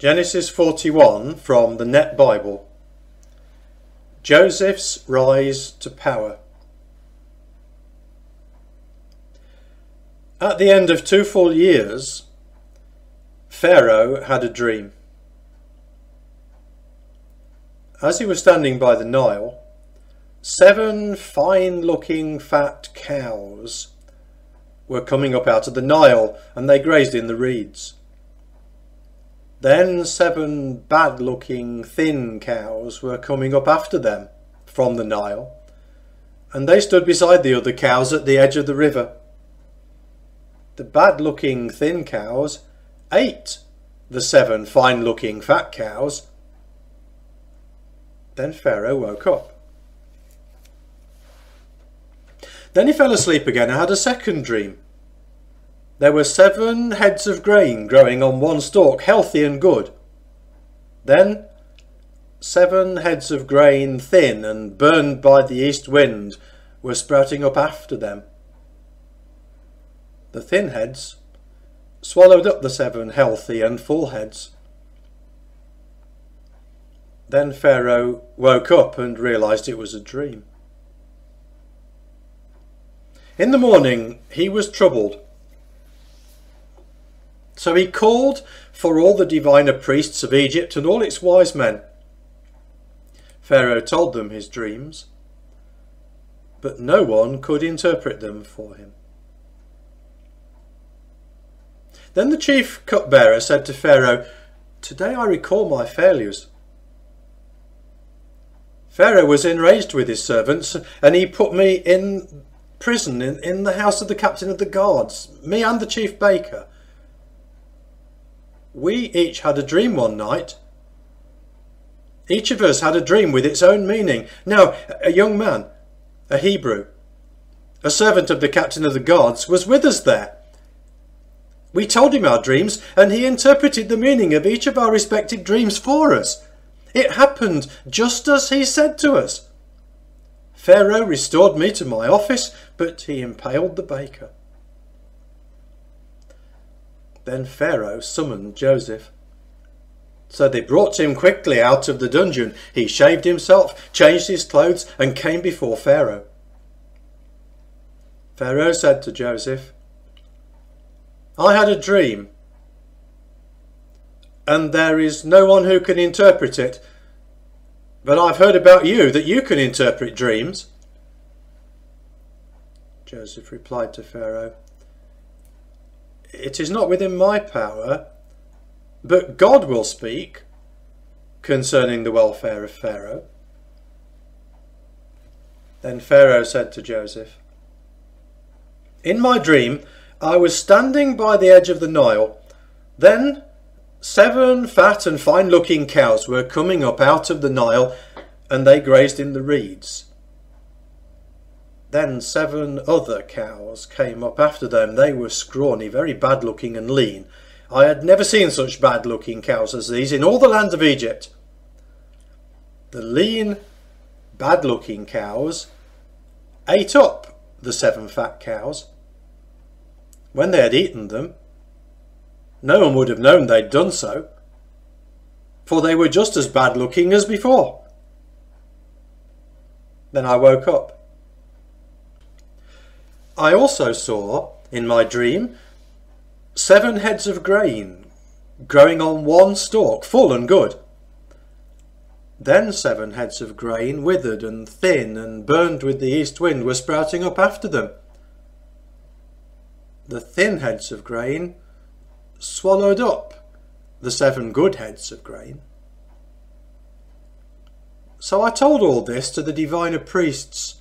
Genesis 41 from the Net Bible. Joseph's rise to power. At the end of 2 full years, Pharaoh had a dream. As he was standing by the Nile, 7 fine-looking fat cows were coming up out of the Nile, and they grazed in the reeds. Then 7 bad-looking thin cows were coming up after them from the Nile, and they stood beside the other cows at the edge of the river. The bad-looking thin cows ate the 7 fine-looking fat cows. Then Pharaoh woke up. Then he fell asleep again and had a second dream. There were 7 heads of grain growing on one stalk, healthy and good. Then 7 heads of grain, thin and burned by the east wind, were sprouting up after them. The thin heads swallowed up the 7 healthy and full heads. Then Pharaoh woke up and realized it was a dream. In the morning he was troubled. So he called for all the diviner priests of Egypt and all its wise men. Pharaoh told them his dreams, but no one could interpret them for him. Then the chief cupbearer said to Pharaoh, "Today I recall my failures." Pharaoh was enraged with his servants, and he put me in prison in the house of the captain of the guards, me and the chief baker. We each had a dream one night. Each of us had a dream with its own meaning. Now, a young man, a Hebrew, a servant of the captain of the guards, was with us there. We told him our dreams, and he interpreted the meaning of each of our respective dreams for us. It happened just as he said to us. Pharaoh restored me to my office, but he impaled the baker. Then Pharaoh summoned Joseph. So they brought him quickly out of the dungeon. He shaved himself, changed his clothes, and came before Pharaoh. Pharaoh said to Joseph, "I had a dream, and there is no one who can interpret it, but I've heard about you that you can interpret dreams." Joseph replied to Pharaoh, "It is not within my power, but God will speak concerning the welfare of Pharaoh." Then Pharaoh said to Joseph, "In my dream I was standing by the edge of the Nile. Then 7 fat and fine-looking cows were coming up out of the Nile, and they grazed in the reeds. Then 7 other cows came up after them. They were scrawny, very bad-looking and lean. I had never seen such bad-looking cows as these in all the land of Egypt. The lean, bad-looking cows ate up the 7 fat cows. When they had eaten them, no one would have known they'd done so, for they were just as bad-looking as before. Then I woke up. I also saw, in my dream, 7 heads of grain growing on one stalk, full and good. Then 7 heads of grain, withered and thin and burned with the east wind, were sprouting up after them. The thin heads of grain swallowed up the 7 good heads of grain. So I told all this to the diviner priests,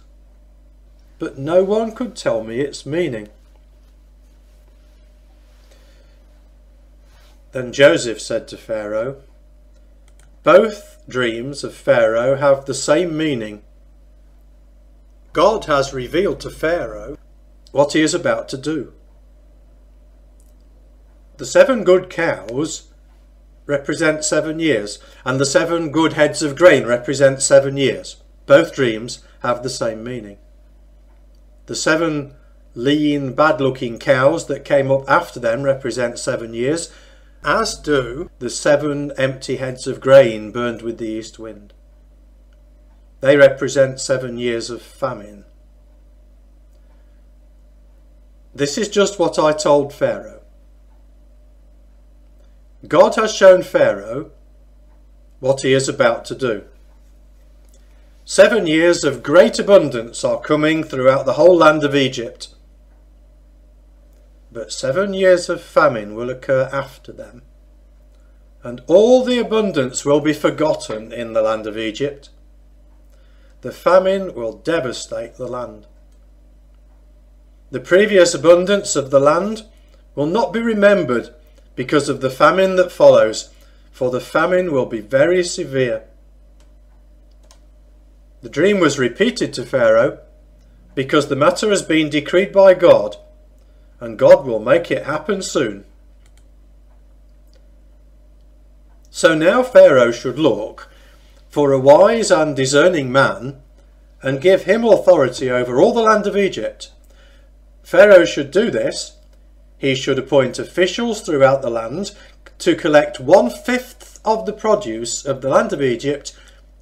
but no one could tell me its meaning." Then Joseph said to Pharaoh, "Both dreams of Pharaoh have the same meaning. God has revealed to Pharaoh what he is about to do. The 7 good cows represent 7 years, and the 7 good heads of grain represent 7 years. Both dreams have the same meaning. The 7 lean, bad-looking cows that came up after them represent 7 years, as do the 7 empty heads of grain burned with the east wind. They represent 7 years of famine. This is just what I told Pharaoh. God has shown Pharaoh what he is about to do. 7 years of great abundance are coming throughout the whole land of Egypt. But 7 years of famine will occur after them, and all the abundance will be forgotten in the land of Egypt. The famine will devastate the land. The previous abundance of the land will not be remembered because of the famine that follows, for the famine will be very severe. The dream was repeated to Pharaoh because the matter has been decreed by God, and God will make it happen soon. So now Pharaoh should look for a wise and discerning man and give him authority over all the land of Egypt. Pharaoh should do this. He should appoint officials throughout the land to collect 1/5 of the produce of the land of Egypt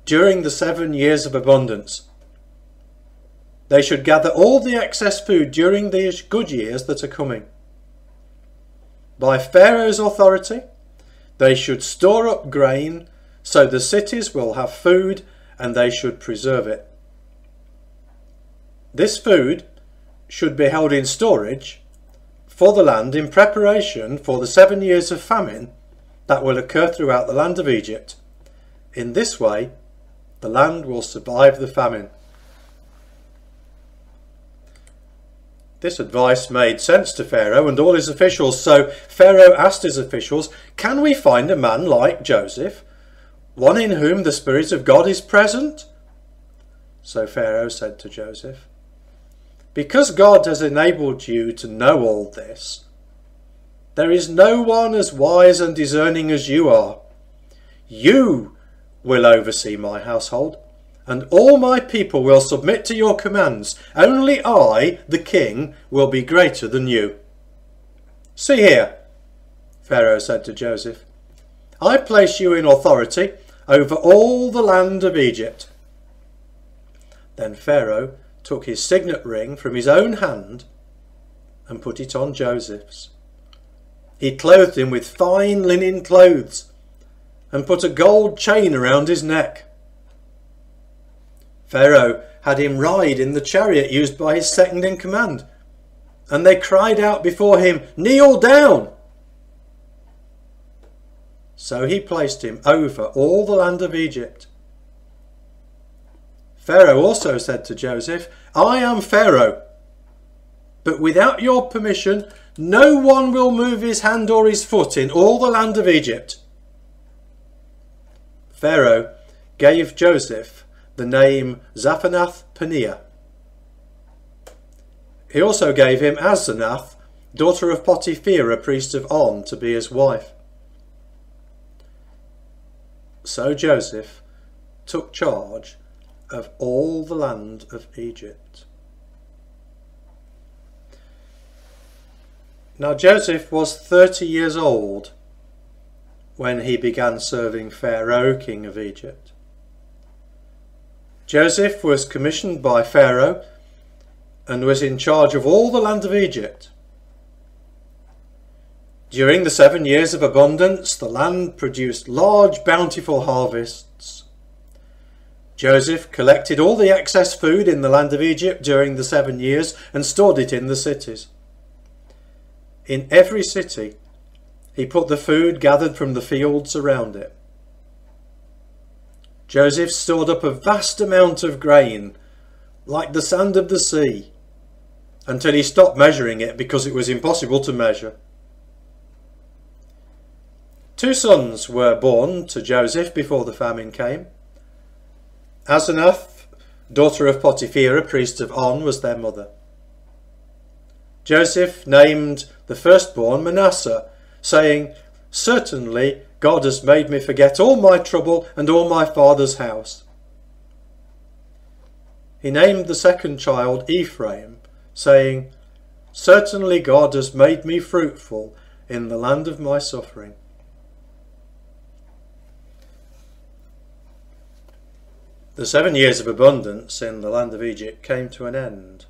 during the 7 years of abundance. They should gather all the excess food during these good years that are coming. By Pharaoh's authority, they should store up grain so the cities will have food, and they should preserve it. This food should be held in storage for the land in preparation for the 7 years of famine that will occur throughout the land of Egypt. In this way, the land will survive the famine. This advice made sense to Pharaoh and all his officials, so Pharaoh asked his officials, "Can we find a man like Joseph, one in whom the Spirit of God is present?" So Pharaoh said to Joseph, "Because God has enabled you to know all this, there is no one as wise and discerning as you are. You will oversee my household, and all my people will submit to your commands. Only I, the king, will be greater than you." "See here," Pharaoh said to Joseph, "I place you in authority over all the land of Egypt." Then Pharaoh took his signet ring from his own hand and put it on Joseph's. He clothed him with fine linen clothes and put a gold chain around his neck. Pharaoh had him ride in the chariot used by his second in command, and they cried out before him, "Kneel down!" So he placed him over all the land of Egypt. Pharaoh also said to Joseph, "I am Pharaoh, but without your permission no one will move his hand or his foot in all the land of Egypt." Pharaoh gave Joseph the name Zaphanath-Paneah. He also gave him Asenath, daughter of Potipherah, priest of On, to be his wife. So Joseph took charge of all the land of Egypt. Now Joseph was 30 years old when he began serving Pharaoh, king of Egypt. Joseph was commissioned by Pharaoh and was in charge of all the land of Egypt. During the 7 years of abundance, the land produced large, bountiful harvests. Joseph collected all the excess food in the land of Egypt during the 7 years and stored it in the cities. In every city, he put the food gathered from the fields around it. Joseph stored up a vast amount of grain, like the sand of the sea, until he stopped measuring it because it was impossible to measure. 2 sons were born to Joseph before the famine came. Asenath, daughter of Potipherah, priest of On, was their mother. Joseph named the firstborn Manasseh, saying, "Certainly God has made me forget all my trouble and all my father's house." He named the second child Ephraim, saying, "Certainly God has made me fruitful in the land of my suffering." The 7 years of abundance in the land of Egypt came to an end.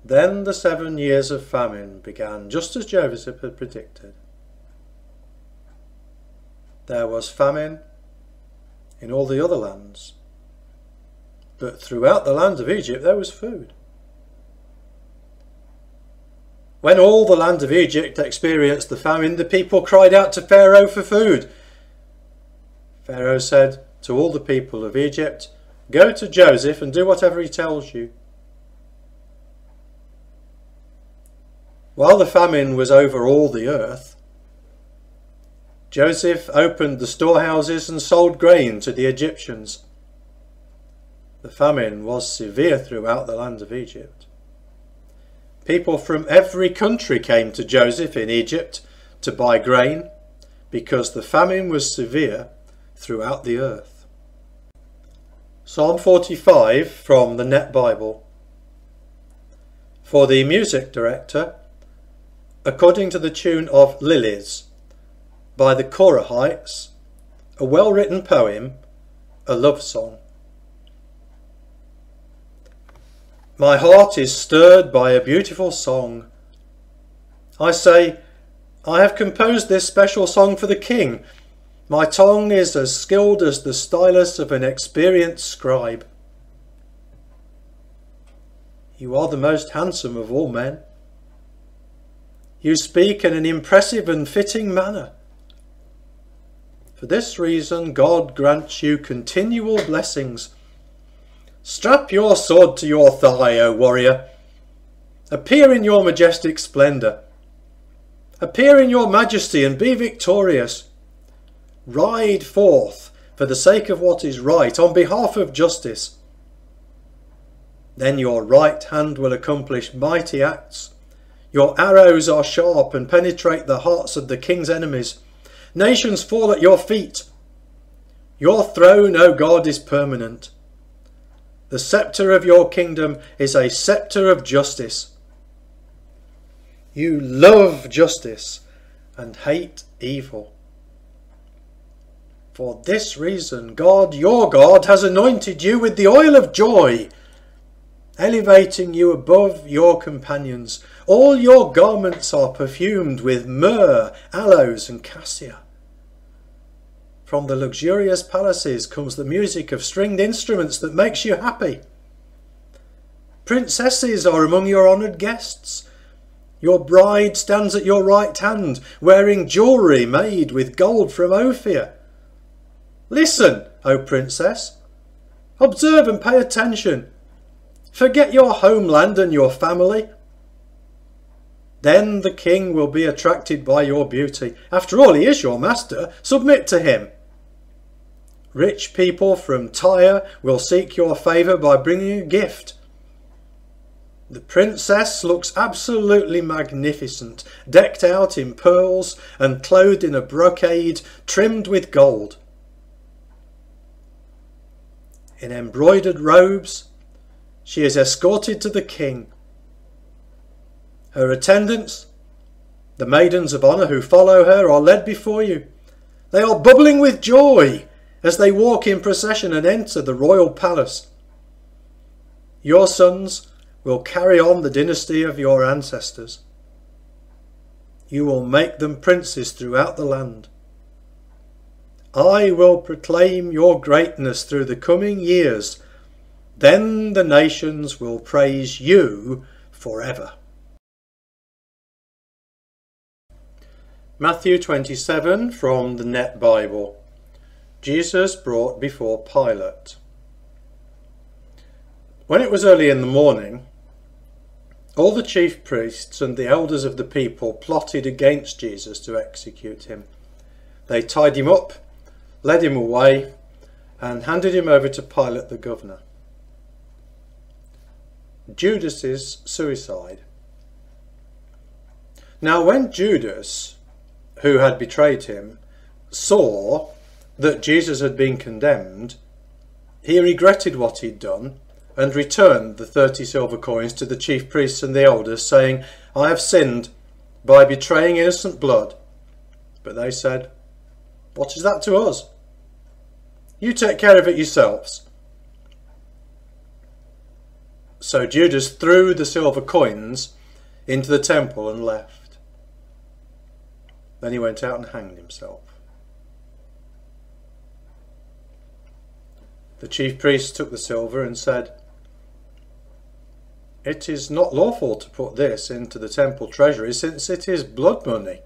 Then the 7 years of famine began, just as Joseph had predicted. There was famine in all the other lands, but throughout the land of Egypt there was food. When all the land of Egypt experienced the famine, the people cried out to Pharaoh for food. Pharaoh said to all the people of Egypt, "Go to Joseph and do whatever he tells you." While the famine was over all the earth, Joseph opened the storehouses and sold grain to the Egyptians. The famine was severe throughout the land of Egypt. People from every country came to Joseph in Egypt to buy grain because the famine was severe throughout the earth. Psalm 45 from the Net Bible. For the music director, according to the tune of Lilies by the Korahites, a well-written poem, a love song. My heart is stirred by a beautiful song. I say, I have composed this special song for the king. My tongue is as skilled as the stylus of an experienced scribe. You are the most handsome of all men. You speak in an impressive and fitting manner. For this reason, God grants you continual blessings. Strap your sword to your thigh, O warrior. Appear in your majestic splendour. Appear in your majesty and be victorious. Ride forth for the sake of what is right, on behalf of justice. Then your right hand will accomplish mighty acts. Your arrows are sharp and penetrate the hearts of the king's enemies. Nations fall at your feet. Your throne, O God, is permanent. The sceptre of your kingdom is a sceptre of justice. You love justice and hate evil. For this reason, God, your God, has anointed you with the oil of joy, elevating you above your companions. All your garments are perfumed with myrrh, aloes and cassia. From the luxurious palaces comes the music of stringed instruments that makes you happy. Princesses are among your honoured guests. Your bride stands at your right hand, wearing jewellery made with gold from Ophir. Listen, O princess. Observe and pay attention. Forget your homeland and your family. Then the king will be attracted by your beauty. After all, he is your master. Submit to him. Rich people from Tyre will seek your favour by bringing a gift. The princess looks absolutely magnificent, decked out in pearls and clothed in a brocade trimmed with gold. In embroidered robes, she is escorted to the king. Her attendants, the maidens of honour who follow her, are led before you. They are bubbling with joy as they walk in procession and enter the royal palace. Your sons will carry on the dynasty of your ancestors. You will make them princes throughout the land. I will proclaim your greatness through the coming years. Then the nations will praise you forever. Matthew 27 from the Net Bible. Jesus brought before Pilate. When it was early in the morning, all the chief priests and the elders of the people plotted against Jesus to execute him. They tied him up, led him away, and handed him over to Pilate the governor. Judas's suicide. Now when Judas, who had betrayed him, saw that Jesus had been condemned, he regretted what he'd done and returned the 30 silver coins to the chief priests and the elders, saying, I have sinned by betraying innocent blood. But they said, what is that to us? You take care of it yourselves." So Judas threw the silver coins into the temple and left. Then he went out and hanged himself. The chief priests took the silver and said, "It is not lawful to put this into the temple treasury, since it is blood money."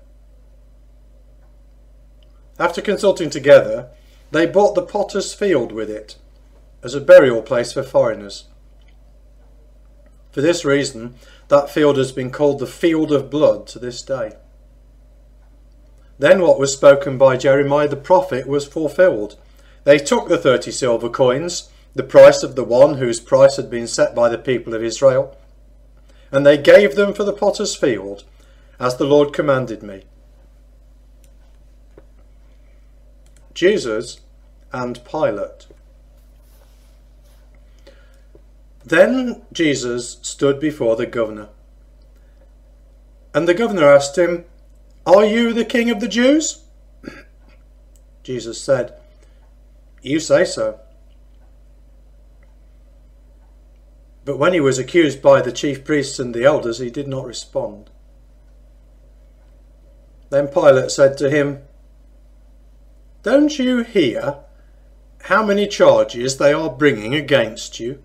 After consulting together, they bought the potter's field with it as a burial place for foreigners. For this reason, that field has been called the Field of Blood to this day. Then what was spoken by Jeremiah the prophet was fulfilled. They took the 30 silver coins, the price of the one whose price had been set by the people of Israel, and they gave them for the potter's field, as the Lord commanded me. Jesus and Pilate. Then Jesus stood before the governor, and the governor asked him, "Are you the king of the Jews?" Jesus said, "You say so." But when he was accused by the chief priests and the elders, he did not respond. Then Pilate said to him, "Don't you hear how many charges they are bringing against you?"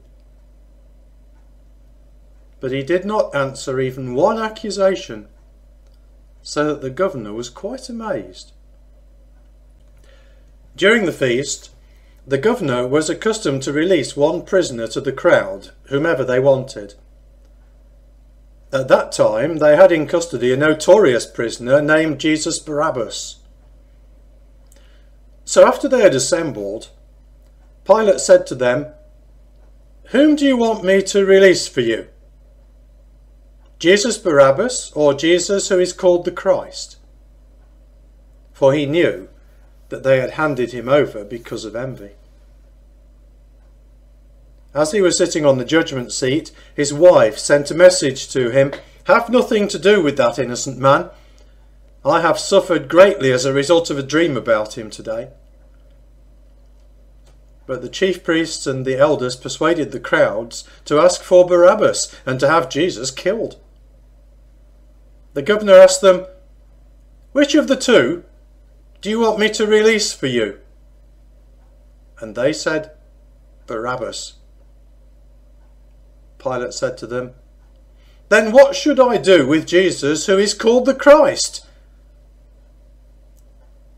But he did not answer even one accusation, so that the governor was quite amazed. During the feast, the governor was accustomed to release one prisoner to the crowd, whomever they wanted. At that time, they had in custody a notorious prisoner named Jesus Barabbas. So after they had assembled, Pilate said to them, "Whom do you want me to release for you? Jesus Barabbas, or Jesus who is called the Christ?" For he knew that they had handed him over because of envy. As he was sitting on the judgment seat, his wife sent a message to him, "Have nothing to do with that innocent man. I have suffered greatly as a result of a dream about him today." But the chief priests and the elders persuaded the crowds to ask for Barabbas and to have Jesus killed. The governor asked them, "Which of the two do you want me to release for you?" And they said, "Barabbas." Pilate said to them, "Then what should I do with Jesus who is called the Christ?"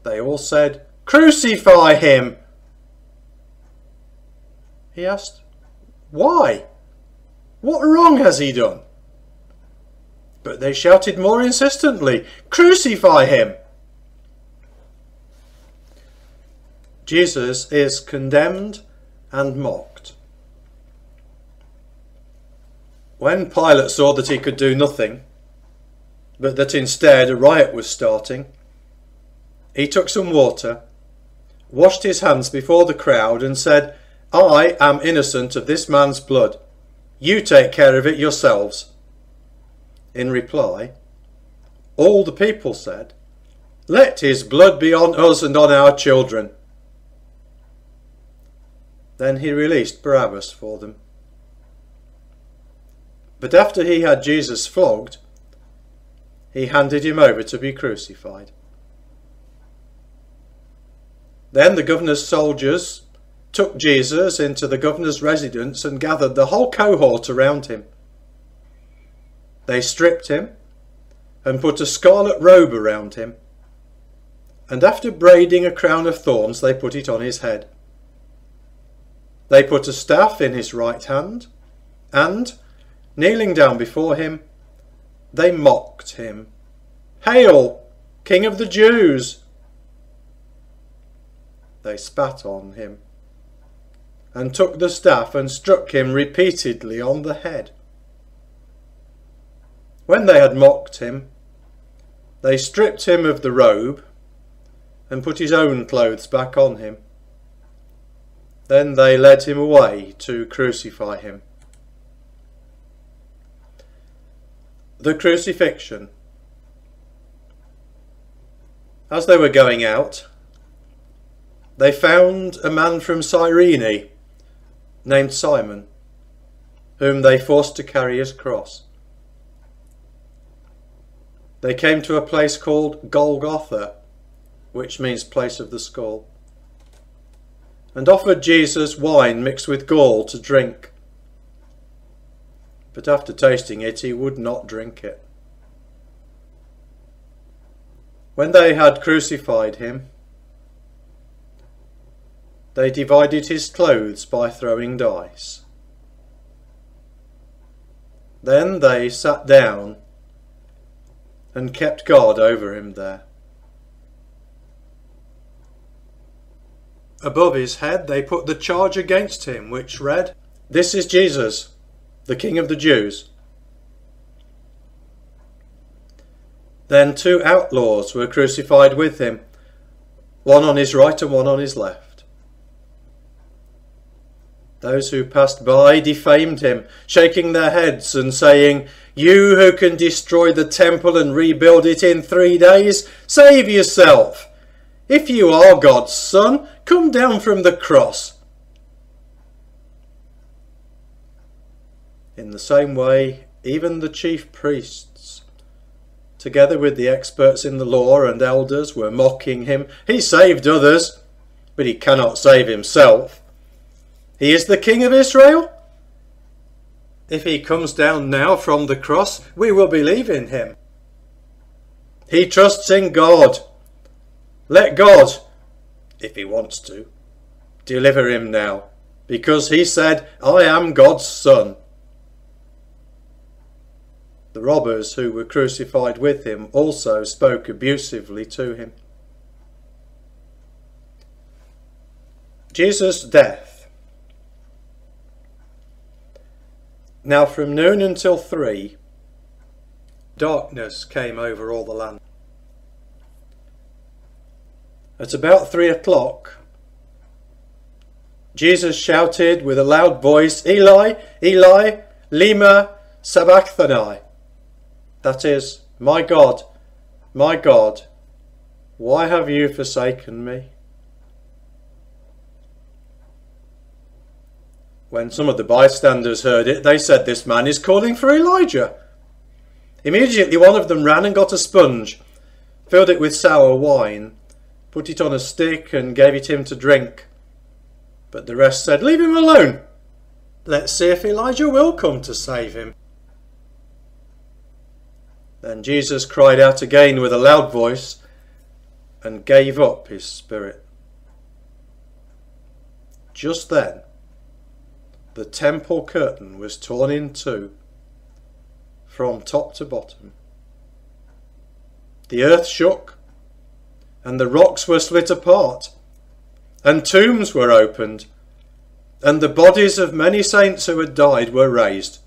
They all said, "Crucify him." He asked, "Why? What wrong has he done?" But they shouted more insistently, "Crucify him!" Jesus is condemned and mocked. When Pilate saw that he could do nothing, but that instead a riot was starting, he took some water, washed his hands before the crowd and said, "I am innocent of this man's blood. You take care of it yourselves." In reply, all the people said, "Let his blood be on us and on our children." Then he released Barabbas for them. But after he had Jesus flogged, he handed him over to be crucified. Then the governor's soldiers took Jesus into the governor's residence and gathered the whole cohort around him. They stripped him and put a scarlet robe around him, and after braiding a crown of thorns, they put it on his head. They put a staff in his right hand, and, kneeling down before him, they mocked him. "Hail, King of the Jews!" They spat on him, and took the staff and struck him repeatedly on the head. When they had mocked him, they stripped him of the robe and put his own clothes back on him. Then they led him away to crucify him. The Crucifixion. As they were going out, they found a man from Cyrene named Simon, whom they forced to carry his cross. They came to a place called Golgotha, which means place of the skull, and offered Jesus wine mixed with gall to drink. But after tasting it, he would not drink it. When they had crucified him, they divided his clothes by throwing dice. Then they sat down and kept guard over him there. Above his head they put the charge against him, which read, "This is Jesus, the King of the Jews." Then 2 outlaws were crucified with him, one on his right and one on his left. Those who passed by defamed him, shaking their heads and saying, "You who can destroy the temple and rebuild it in 3 days, save yourself. If you are God's son, come down from the cross." In the same way, even the chief priests, together with the experts in the law and elders, were mocking him. He saved others, but he cannot save himself. He is the King of Israel. If he comes down now from the cross, we will believe in him. He trusts in God. Let God, if he wants to, deliver him now, because he said, "I am God's son." The robbers who were crucified with him also spoke abusively to him. Jesus' death. Now from noon until 3, darkness came over all the land. At about 3 o'clock, Jesus shouted with a loud voice, "Eli, Eli, lema sabachthani." That is, my God, why have you forsaken me?" When some of the bystanders heard it, they said, "This man is calling for Elijah." Immediately one of them ran and got a sponge, filled it with sour wine, put it on a stick and gave it him to drink. But the rest said, "Leave him alone. Let's see if Elijah will come to save him." Then Jesus cried out again with a loud voice and gave up his spirit. Just then, the temple curtain was torn in two, from top to bottom. The earth shook, and the rocks were split apart, and tombs were opened, and the bodies of many saints who had died were raised.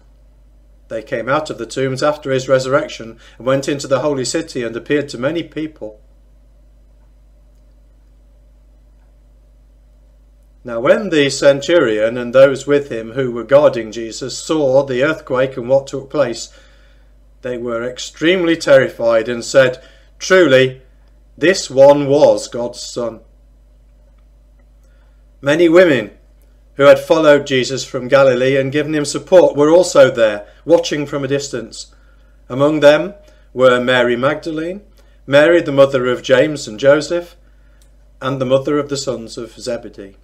They came out of the tombs after his resurrection and went into the holy city and appeared to many people. Now when the centurion and those with him who were guarding Jesus saw the earthquake and what took place, they were extremely terrified and said, "Truly, this one was God's son." Many women who had followed Jesus from Galilee and given him support were also there, watching from a distance. Among them were Mary Magdalene, Mary the mother of James and Joseph, and the mother of the sons of Zebedee.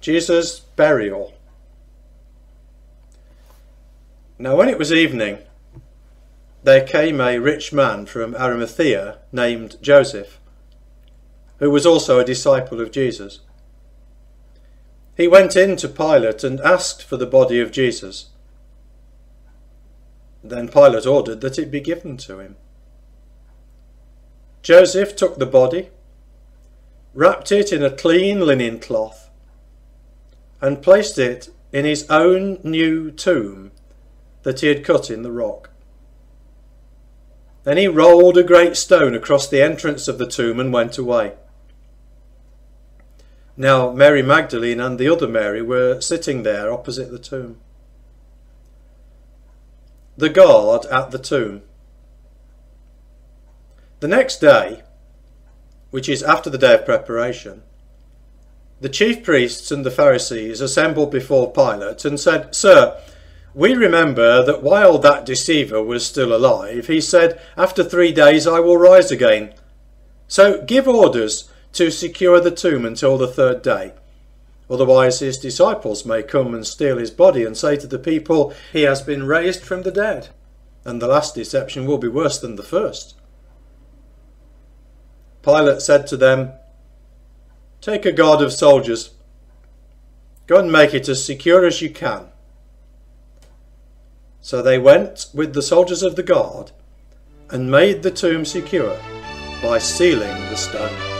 Jesus' burial. Now when it was evening, there came a rich man from Arimathea named Joseph, who was also a disciple of Jesus. He went in to Pilate and asked for the body of Jesus. Then Pilate ordered that it be given to him. Joseph took the body, wrapped it in a clean linen cloth, and placed it in his own new tomb that he had cut in the rock. Then he rolled a great stone across the entrance of the tomb and went away. Now Mary Magdalene and the other Mary were sitting there opposite the tomb. The guard at the tomb. The next day, which is after the day of preparation, the chief priests and the Pharisees assembled before Pilate and said, "Sir, we remember that while that deceiver was still alive, he said, 'After 3 days I will rise again.' So give orders to secure the tomb until the 3rd day. Otherwise his disciples may come and steal his body and say to the people, 'He has been raised from the dead.' And the last deception will be worse than the first." Pilate said to them, "Take a guard of soldiers. Go and make it as secure as you can." So they went with the soldiers of the guard and made the tomb secure by sealing the stone.